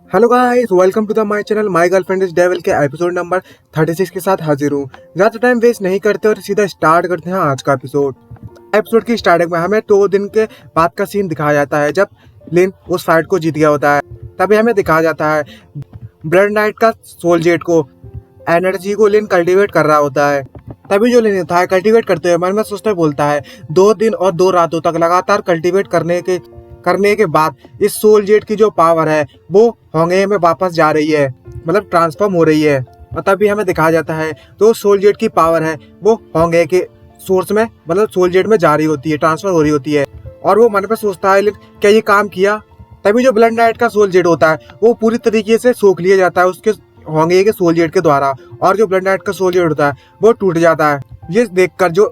Hello guys, welcome to the my channel. My girlfriend is devil के episode number 36 के साथ हाजिर हूँ। ज़्यादा टाइम वेस्ट नहीं करते और सीधा स्टार्ट करते हैं आज का एपिसोड की स्टार्टिंग में हमें 2 दिन के बाद का सीन दिखाया जाता है, जब लिन उस फाइट को जीत गया होता है। तभी हमें दिखाया जाता है ब्लड नाइट का सोल जेट को, एनर्जी को लिन कल्टीवेट कर रहा होता है। तभी जो लिन होता है कल्टीवेट करते हुए मन में सोचते बोलता है 2 दिन और 2 रातों तक लगातार कल्टीवेट करने के बाद इस सोल जेट की जो पावर है वो होंगे में वापस जा रही है, मतलब ट्रांसफॉर्म हो रही है। और तभी हमें दिखाया जाता है तो सोल जेट की पावर है वो होंगे के सोर्स में, मतलब सोल जेट में जा रही होती है, ट्रांसफर हो रही होती है। और वो मन में सोचता है क्या ये काम किया। तभी जो ब्लड नाइट का सोल जेट होता है वो पूरी तरीके से सोख लिया जाता है उसके होंगे के सोल जेट के द्वारा, और जो ब्लड नाइट का सोल जेट होता है वो टूट जाता है। ये देखकर जो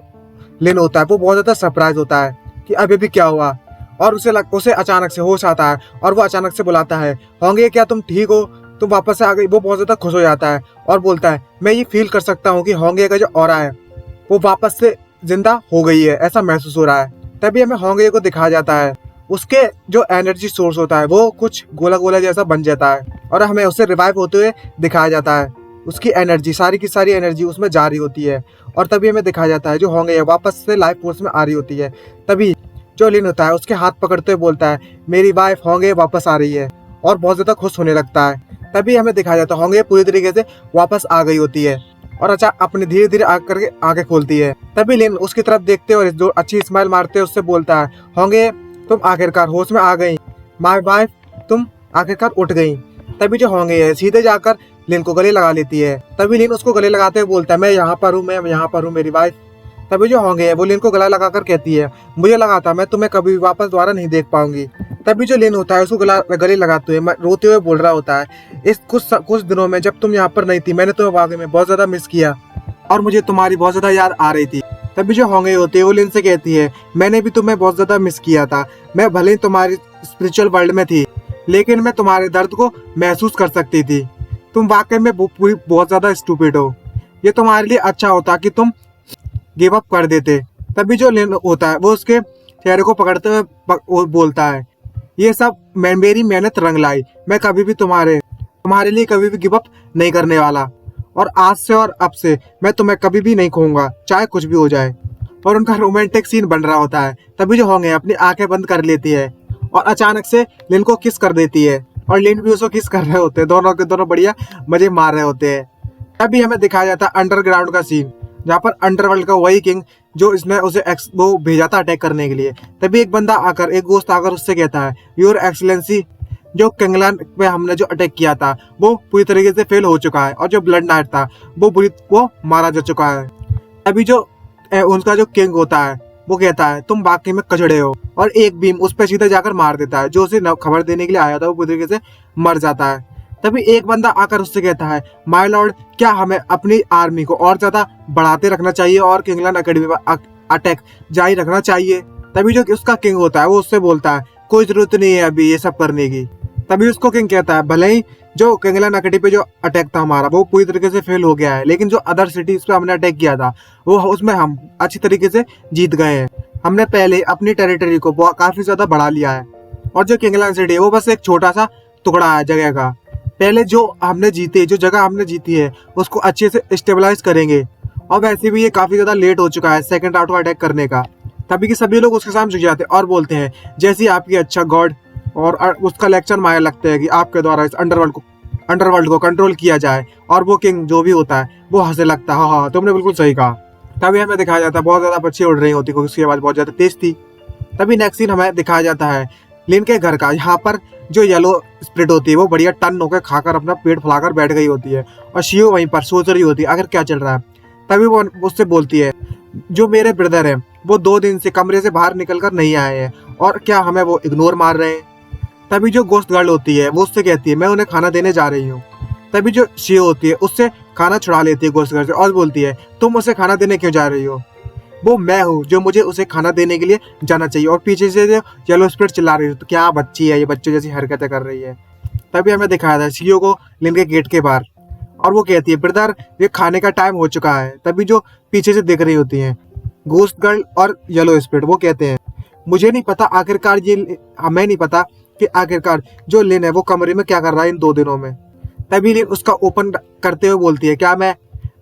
लिन होता है वो बहुत ज्यादा सरप्राइज होता है कि अभी भी क्या हुआ। और उसे अचानक से होश आता है और वो अचानक से बुलाता है होंगे क्या तुम ठीक हो, तुम वापस से आ गई। वो बहुत ज्यादा खुश हो जाता है और बोलता है मैं ये फील कर सकता हूँ कि होंगे का जो ऑरा है वो वापस से जिंदा हो गई है, ऐसा महसूस हो रहा है। तभी हमें होंगे को दिखाया जाता है उसके जो एनर्जी सोर्स होता है वो कुछ गोला गोला जैसा बन जाता है और हमें उससे रिवाइव होते हुए दिखाया जाता है। उसकी एनर्जी, सारी की सारी एनर्जी उसमें जा रही होती है। और तभी हमें दिखाया जाता है जो होंगे वापस से लाइफ फोर्स में आ रही होती है। तभी जो लिन होता है उसके हाथ पकड़ते हुए बोलता है मेरी वाइफ होंगे वापस आ रही है, और बहुत ज्यादा खुश होने लगता है। तभी हमें दिखाया जाता है होंगे पूरी तरीके से वापस आ गई होती है और अपने धीरे धीरे आगे खोलती है। तभी लिन उसकी तरफ देखते और जो अच्छी स्माइल मारते उससे बोलता है होंगे तुम आखिरकार होश में आ गई, माय वाइफ तुम आखिरकार उठ गई। तभी जो होंगे है सीधे जाकर लिन को गले लगा लेती है। तभी लिन उसको गले लगाते हुए बोलता है मैं यहाँ पर हूँ, मैं यहाँ पर हूँ मेरी वाइफ। तभी जो होंगे है वो लिन को गला लगाकर कहती है मुझे लगा था मैं तुम्हें कभी वापस दोबारा नहीं देख पाऊंगी। तभी जो लिन होता है उसको गले लगाते हुए रोते हुए बोल रहा होता है इस कुछ दिनों में जब तुम यहाँ पर नहीं थी मैंने तुम्हें वाकई में बहुत ज्यादा मिस किया और मुझे तुम्हारी बहुत ज्यादा याद आ रही थी। तभी जो होंगे होती है वो लिन से कहती है मैंने भी तुम्हें बहुत ज्यादा मिस किया था। मैं भले ही तुम्हारी स्पिरिचुअल वर्ल्ड में थी लेकिन मैं तुम्हारे दर्द को महसूस कर सकती थी। तुम वाकई में पूरी बहुत ज्यादा स्टूपिड हो। ये तुम्हारे लिए अच्छा होता कि तुम गिव अप कर देते। तभी जो लिन होता है वो उसके चेहरे को पकड़ते हुए बोलता है ये सब मेरी मेहनत रंग लाई। मैं कभी भी तुम्हारे लिए कभी भी गिव अप नहीं करने वाला, और आज से और अब से मैं तुम्हें कभी भी नहीं खोऊंगा चाहे कुछ भी हो जाए। और उनका रोमांटिक सीन बन रहा होता है। तभी जो होंगे अपनी आंखें बंद कर लेती है और अचानक से लिन को किस कर देती है और लिन भी उसको किस कर रहे होते हैं। दोनों के दोनों बढ़िया मजे मार रहे होते हैं। तभी हमें दिखाया जाता है अंडरग्राउंड का सीन, जहाँ पर अंडरवर्ल्ड का वही किंग जो इसने उसे वो भेजा था अटैक करने के लिए। तभी एक गोस्ट आकर उससे कहता है योर एक्सीलेंसी, जो किंगलैन पे हमने जो अटैक किया था वो पूरी तरीके से फेल हो चुका है और जो ब्लड नाइट था वो मारा जा चुका है। अभी जो उनका जो किंग होता है वो कहता है तुम वाकई में कचड़े हो, और एक बीम उस पर सीधा जाकर मार देता है। जो उसे खबर देने के लिए आया था वो पूरी तरीके से मर जाता है। तभी एक बंदा आकर उससे कहता है माय लॉर्ड, क्या हमें अपनी आर्मी को और ज्यादा बढ़ाते रखना चाहिए और किंगलैंड एकेडमी पर अटैक जारी रखना चाहिए। तभी जो उसका किंग होता है वो उससे बोलता है कोई जरूरत नहीं है अभी ये सब करने की। तभी उसको किंग कहता है भले ही जो किंगलैंड एकेडमी पे जो अटैक था हमारा वो पूरी तरीके से फेल हो गया है, लेकिन जो अदर सिटीज पे हमने अटैक किया था वो उसमें हम अच्छी तरीके से जीत गए हैं। हमने पहले अपनी टेरिटरी को काफी ज्यादा बढ़ा लिया है, और जो किंगलैंड सिटी है वो बस एक छोटा सा टुकड़ा है जगह का। पहले जो जगह हमने जीती है उसको अच्छे से स्टेबलाइज करेंगे, और वैसे भी ये काफी ज्यादा लेट हो चुका है सेकंड राउंड को अटैक करने का। तभी कि सभी लोग उसके सामने झुक जाते हैं और बोलते हैं जैसी आपकी अच्छा गॉड, और उसका लेक्चर माया लगता है कि आपके द्वारा इस अंडरवर्ल्ड को कंट्रोल किया जाए। और वो किंग जो भी होता है वो हंसने लगता है हाँ तुमने बिल्कुल सही कहा। तभी हमें दिखाया जाता है बहुत ज्यादा पक्षी उड़ रही होती क्योंकि उसकी आवाज बहुत ज्यादा तेज थी। तभी नेक्स्ट सीन हमें दिखाया जाता है लिन के घर का। यहाँ पर जो येलो स्प्रिट होती है वो बढ़िया टन होकर खाकर अपना पेट फुलाकर बैठ गई होती है, और शियो वहीं पर सोच रही होती है आखिर क्या चल रहा है। तभी वो उससे बोलती है जो मेरे ब्रदर हैं वो 2 दिन से कमरे से बाहर निकल कर नहीं आए हैं, और क्या हमें वो इग्नोर मार रहे हैं। तभी जो गोस्ट गर्ल होती है वो उससे कहती है मैं उन्हें खाना देने जा रही हूँ। तभी जो शियो होती है उससे खाना छुड़ा लेती है गोस्ट गर्ल से और बोलती है तुम उसे खाना देने क्यों जा रही हो, वो मैं हूँ जो मुझे उसे खाना देने के लिए जाना चाहिए। और पीछे से येलो स्पिरिट चिल्ला रही है तो क्या बच्ची है ये, बच्चे जैसी हरकतें कर रही है। तभी हमें दिखाया था सीओ को लिन के गेट के बाहर, और वो कहती है ब्रदर ये खाने का टाइम हो चुका है। तभी जो पीछे से देख रही होती है गोस्ट गर्ल और येलो स्पिरिट वो कहते हैं मुझे नहीं पता आखिरकार ये, हमें नहीं पता कि आखिरकार जो लिन है वो कमरे में क्या कर रहा है इन 2 दिनों में। तभी लिन उसका ओपन करते हुए बोलती है, क्या मैं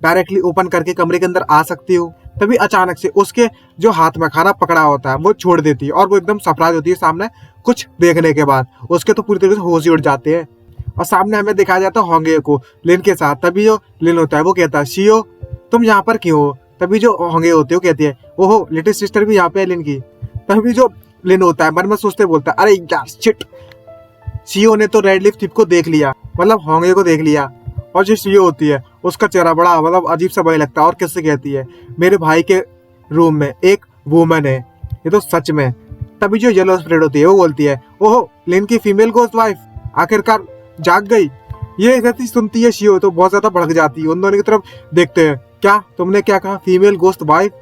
डायरेक्टली ओपन करके कमरे के अंदर आ सकती हूँ। तभी अचानक से उसके जो हाथ में खाना पकड़ा होता है वो छोड़ देती है और वो एकदम सरप्राइज होती है सामने कुछ देखने के बाद। उसके तो पूरी तरीके से होश ही उड़ जाते हैं और सामने हमें दिखाया जाता है होंगे को लिन के साथ। तभी जो लिन होता है वो कहता है, शियो तुम यहाँ पर क्यों हो। तभी जो होंगे होते है वो कहती है, ओहो लिटिल सिस्टर भी यहाँ पे है लिन की। तभी जो लिन होता है मन में सोचते बोलता है, अरे यार शिट, शियो ने तो रेड लिफ थिप को देख लिया, मतलब होंगे को देख लिया। और जो शियो होती है उसका चेहरा बड़ा मतलब अजीब सा भय लगता है और किससे कहती है, मेरे भाई के रूम में एक वुमन है, ये तो सच में। तभी जो येलो स्प्रेड होती है वो बोलती है, ओहो लिन की फीमेल गोस्ट वाइफ आखिरकार जाग गई। ये कहती सुनती है शियो तो बहुत ज्यादा भड़क जाती है। उन दोनों की तरफ देखते हैं, क्या तुमने क्या कहा, फीमेल गोस्ट वाइफ।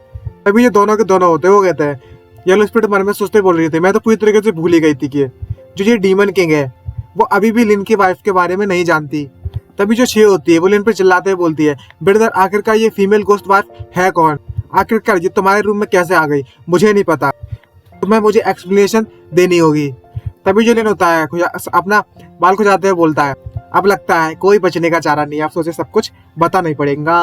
तभी ये दोनों के दोनों होते हैं वो कहते हैं, येलो स्प्रेड मन में सोचते बोल रही थी, मैं तो पूरी तरीके से भूल ही गई थी कि जो ये डीमन किंग है वो अभी भी लिन की वाइफ के बारे में नहीं जानती। तभी जो शियो होती है वो लिन पे चिल्लाते हुए बोलती है, ब्रदर आखिरकार ये फीमेल गोस्ट वाइफ है कौन, आखिरकार ये तुम्हारे रूम में कैसे आ गई, मुझे नहीं पता, तुम्हें मुझे एक्सप्लेनेशन देनी होगी। तभी जो लिन होता है अपना बाल खुजाते हुए बोलता है, अब लगता है कोई बचने का चारा नहीं, आप सोचे सब कुछ बताना ही पड़ेगा।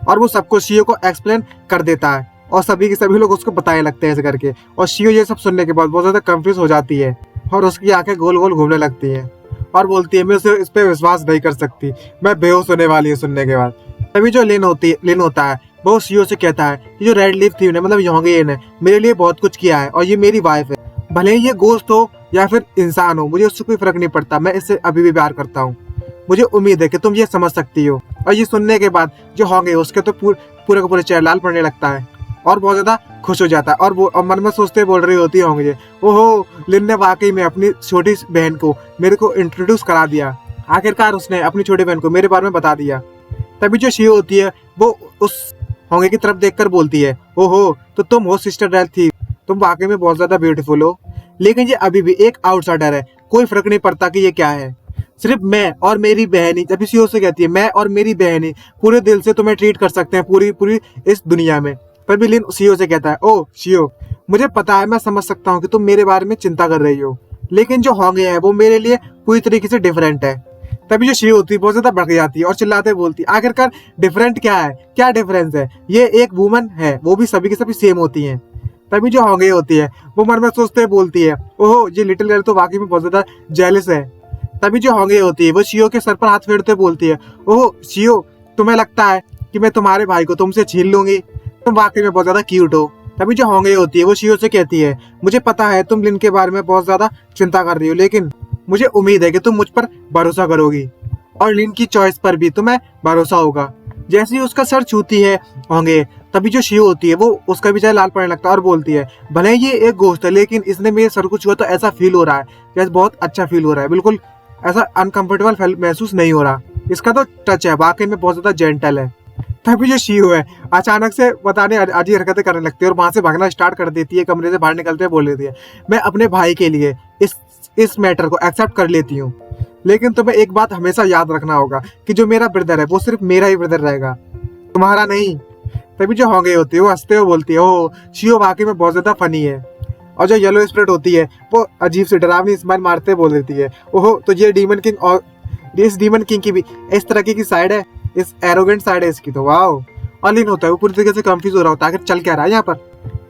और वो सबको शियो को एक्सप्लेन कर देता है और सभी के सभी लोग उसको बताने लगते हैं ऐसे करके। और शियो ये सब सुनने के बाद बहुत ज्यादा कंफ्यूज हो जाती है और उसकी आंखें गोल गोल घूमने लगती है और बोलती है, मैं इस पे विश्वास नहीं कर सकती, मैं बेहोश होने वाली है सुनने के बाद। तभी जो लिन होता है वो शियो से कहता है कि जो रेड लीफ थी मतलब योंगेन है, मेरे लिए बहुत कुछ किया है और ये मेरी वाइफ है, भले ही ये गोश्त हो या फिर इंसान हो, मुझे उससे कोई फर्क नहीं पड़ता, मैं इससे अभी भी प्यार करता हूँ, मुझे उम्मीद है कि तुम ये समझ सकती हो। और ये सुनने के बाद जो होंगे उसके तो पूरे का पूरा चेहरा लाल पड़ने लगता है और बहुत ज्यादा खुश हो जाता है और वो मन में सोचते बोल रही होती होंगे, ओहो लिन ने वाकई में अपनी छोटी बहन को मेरे को इंट्रोड्यूस करा दिया, आखिरकार उसने अपनी छोटी बहन को मेरे बारे में बता दिया। तभी जो शियो होती है वो उस होंगे की तरफ देखकर बोलती है, ओहो तो तुम हो सिस्टर रेड थी, तुम वाकई में बहुत ज्यादा ब्यूटीफुल हो, लेकिन ये अभी भी एक आउटसाइडर है, कोई फर्क नहीं पड़ता कि ये क्या है, सिर्फ मैं और मेरी बहन ही। तभी शियो से कहती है, मैं और मेरी बहन ही पूरे दिल से तुम्हें ट्रीट कर सकते हैं पूरी इस दुनिया में। पर भी लिन शियो से कहता है, ओ शियो मुझे पता है, मैं समझ सकता हूँ कि तुम मेरे बारे में चिंता कर रही हो, लेकिन जो होंगे है वो मेरे लिए पूरी तरीके से डिफरेंट है। तभी जो शियो होती है बहुत ज्यादा भड़क जाती है और चिल्लाते बोलती है, आखिरकार डिफरेंट क्या है, क्या डिफरेंस है, ये एक वुमन है, वो भी सभी की सभी सेम होती है। तभी जो होंगे होती है वो मन में सोचते बोलती है, ओहो ये लिटिल गर्ल तो वाकई में बहुत ज्यादा जेलस है। तभी जो होंगे होती है वो शियो के सर पर हाथ फेरते बोलती है, ओह शियो तुम्हें लगता है कि मैं तुम्हारे भाई को तुमसे छीन लूंगी, तुम वाकई में बहुत ज्यादा क्यूट हो। तभी जो होंगे होती है वो शियो से कहती है, मुझे पता है तुम लिन के बारे में बहुत ज्यादा चिंता कर रही हो, लेकिन मुझे उम्मीद है कि तुम मुझ पर भरोसा करोगी और लिन की चॉइस पर भी तुम्हें भरोसा होगा। जैसे ही उसका सर छूती है होंगे तभी जो शियो होती है वो उसका भी चेहरा लाल पड़ने लगता है और बोलती है, भले ही ये एक गोश्त है लेकिन इसने मेरे सर को छुआ तो ऐसा फील हो रहा है, जैसे बहुत अच्छा फील हो रहा है, बिल्कुल ऐसा अनकंफर्टेबल महसूस नहीं हो रहा, इसका तो टच है वाकई में बहुत ज्यादा जेंटल है। तभी जो शियो है अचानक से बताने अजीब हरकतें करने लगती है और वहां से भागना स्टार्ट कर देती है, कमरे से बाहर निकलते हुए बोल देती है, मैं अपने भाई के लिए इस मैटर को एक्सेप्ट कर लेती हूँ, लेकिन तुम्हें एक बात हमेशा याद रखना होगा कि जो मेरा ब्रदर है वो सिर्फ मेरा ही ब्रदर रहेगा, तुम्हारा नहीं। तभी जो होंगे होती है वो हंसते हुए बोलती है, ओह शियो वाकई में बहुत ज्यादा फनी है। और जो येलो स्प्रेड होती है वो अजीब से डरावनी स्माइल मारते बोल देती है, ओहो तो ये डीमन किंग और इस डीमन किंग की भी इस तरह की साइड है, इस एरोगेंट साइड है इसकी तो वाओ। और लिन होता है वो पूरी तरीके से कंफ्यूज हो रहा होता है कि चल क्या रहा है यहाँ पर।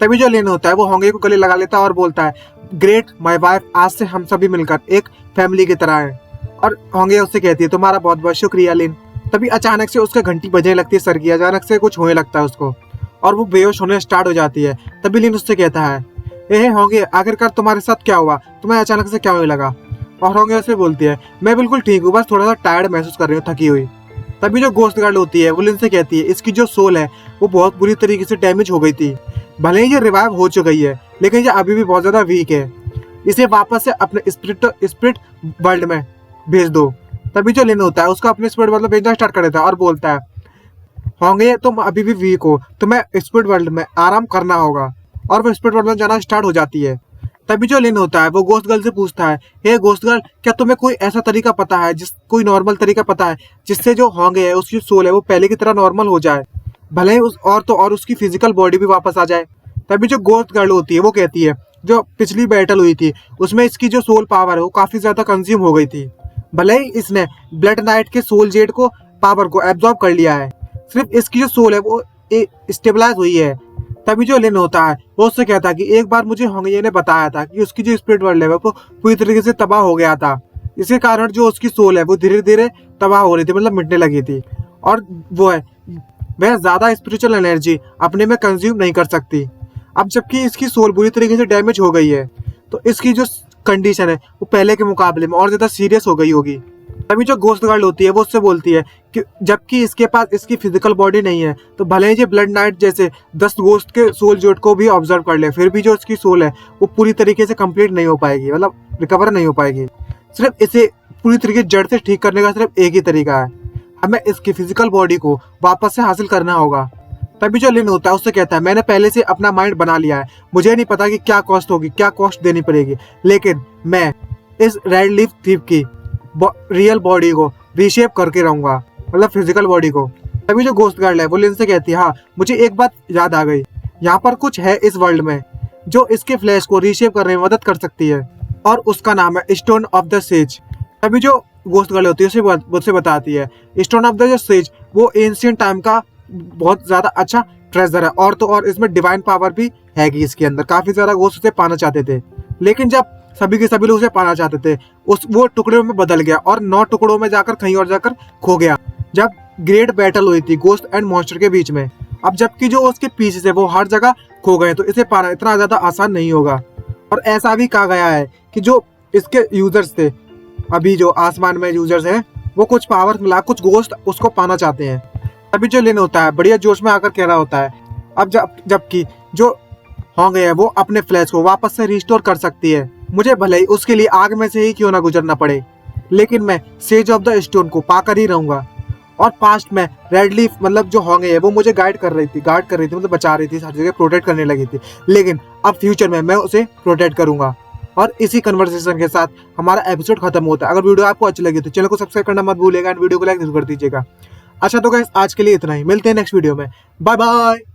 तभी जो लिन होता है वो होंगे को गले लगा लेता है और बोलता है, ग्रेट माय वाइफ, आज से हम सभी मिलकर एक फैमिली की तरह हैं। और होंगे उससे कहती है, तुम्हारा बहुत बहुत शुक्रिया लिन। तभी अचानक से उसका घंटी बजने लगती है सर की, अचानक से कुछ होने लगता है उसको और वो बेहोश होने स्टार्ट हो जाती है। तभी लिन उससे कहता है, ए होंगे आखिरकार तुम्हारे साथ क्या हुआ, तुम्हें अचानक से क्या होने लगा। और होंगे उससे बोलती है, मैं बिल्कुल ठीक हूँ, बस थोड़ा सा टायर्ड महसूस कर रही हूँ, थकी हुई। तभी जो गोस्ट गर्ल होती है वो लिन से कहती है, इसकी जो सोल है वो बहुत बुरी तरीके से डैमेज हो गई थी, भले ही ये रिवाइव हो चुकी है लेकिन ये अभी भी बहुत ज्यादा वीक है, इसे वापस से अपने स्पिरिट वर्ल्ड में भेज दो। तभी जो लिन होता है उसको अपने स्पिरिट वर्ल्ड में भेजना स्टार्ट कर देता है और बोलता है, होंगे तुम अभी भी वीक हो, तुम्हें स्पिरिट वर्ल्ड में आराम करना होगा। और वो स्पिरिट वर्ल्ड में जाना स्टार्ट हो जाती है। तभी जो लिन होता है वो गोस्ट गर्ल से पूछता है, हे गोस्ट गर्ल क्या तुम्हें कोई ऐसा तरीका पता है, कोई नॉर्मल तरीका पता है जिससे जो होंगे है उसकी सोल है वो पहले की तरह नॉर्मल हो जाए, भले ही और उसकी फिजिकल बॉडी भी वापस आ जाए। तभी जो गोस्ट गर्ल होती है वो कहती है, जो पिछली बैटल हुई थी उसमें इसकी जो सोल पावर है वो काफी ज्यादा कंज्यूम हो गई थी। भले ही इसने ब्लड नाइट के सोल जेड को पावर को एब्जॉर्ब कर लिया है, सिर्फ इसकी जो सोल है वो स्टेबलाइज हुई है। तभी जो लिन होता है वो उससे कहता है कि एक बार मुझे होंगे ने बताया था कि उसकी जो स्पिरिट वर्ल्ड है वो पूरी तरीके से तबाह हो गया था। इसके कारण जो उसकी सोल है वो धीरे धीरे तबाह हो रही थी, मतलब मिटने लगी थी। और वो है वह ज्यादा स्पिरिचुअल एनर्जी अपने में कंज्यूम नहीं कर सकती। अब जबकि इसकी सोल बुरी तरीके से डैमेज हो गई है तो इसकी जो कंडीशन है वो पहले के मुकाबले में और ज्यादा सीरियस हो गई होगी। तभी जो गोस्ट गर्ल होती है वो उससे बोलती है कि जबकि इसके पास इसकी फिजिकल बॉडी नहीं है तो भले ही ये ब्लड नाइट जैसे 10 गोस्ट के सोल जोट को भी ऑब्जर्व कर ले, फिर भी जो इसकी सोल है वो पूरी तरीके से कंप्लीट नहीं हो पाएगी, मतलब रिकवर नहीं हो पाएगी। सिर्फ इसे पूरी तरीके जड़ से ठीक करने का सिर्फ एक ही तरीका है, हमें इसकी फिजिकल बॉडी को वापस से हासिल करना होगा। तभी जो लिन होता है उससे कहता है मैंने पहले से अपना माइंड बना लिया है, मुझे नहीं पता कि क्या कॉस्ट होगी, क्या कॉस्ट देनी पड़ेगी, लेकिन मैं इस रेड लीफ थीफ की रियल बॉडी को रीशेप करके रहूंगा, मतलब फिजिकल बॉडी को। तभी जो गोस्ट गर्ल है वो लिन से कहती है हाँ मुझे एक बात याद आ गई, यहाँ पर कुछ है इस वर्ल्ड में जो इसके फ्लैश को रीशेप करने में मदद कर सकती है और उसका नाम है स्टोन ऑफ द सेज। तभी जो गोस्ट गर्ल होती है उससे बताती है स्टोन ऑफ द सेज वो एंशिएंट टाइम का बहुत ज्यादा अच्छा ट्रेजर है, और तो और इसमें डिवाइन पावर भी है कि इसके अंदर काफी ज्यादा गोस्ट उसे पाना चाहते थे, लेकिन जब सभी के सभी लोग उसे पाना चाहते थे वो टुकड़ों में बदल गया और 9 टुकड़ों में जाकर कहीं और जाकर खो गया जब ग्रेट बैटल हुई थी गोस्ट एंड मॉन्स्टर के बीच में। अब जबकि जो उसके पीसेस है वो हर जगह खो गए तो इसे पाना इतना ज्यादा आसान नहीं होगा। और ऐसा भी कहा गया है कि जो इसके यूजर्स थे, अभी जो आसमान में यूजर्स हैं, वो कुछ पावर मिला कुछ गोस्ट उसको पाना चाहते हैं। तभी जो लिन होता है बढ़िया जोश में आकर कह रहा होता है अब जबकि जो होंगे है वो अपने फ्लैश को वापस से रिस्टोर कर सकती है, मुझे भले ही उसके लिए आग में से ही क्यों ना गुजरना पड़े, लेकिन मैं सेज ऑफ द स्टोन को पाकर ही रहूंगा। और पास्ट में रेड लीफ मतलब जो होंगे है वो मुझे गाइड कर रही थी मतलब बचा रही थी, हर जगह प्रोटेक्ट करने लगी थी, लेकिन अब फ्यूचर में मैं उसे प्रोटेक्ट करूंगा। और इसी कन्वर्सेशन के साथ हमारा एपिसोड खत्म होता है। अगर वीडियो आपको अच्छी लगी तो चैनल को सब्सक्राइब करना मत भूलिएगा एंड वीडियो को लाइक जरूर कर दीजिएगा। अच्छा तो गाइस आज के लिए इतना ही, मिलते हैं नेक्स्ट वीडियो में, बाय बाय।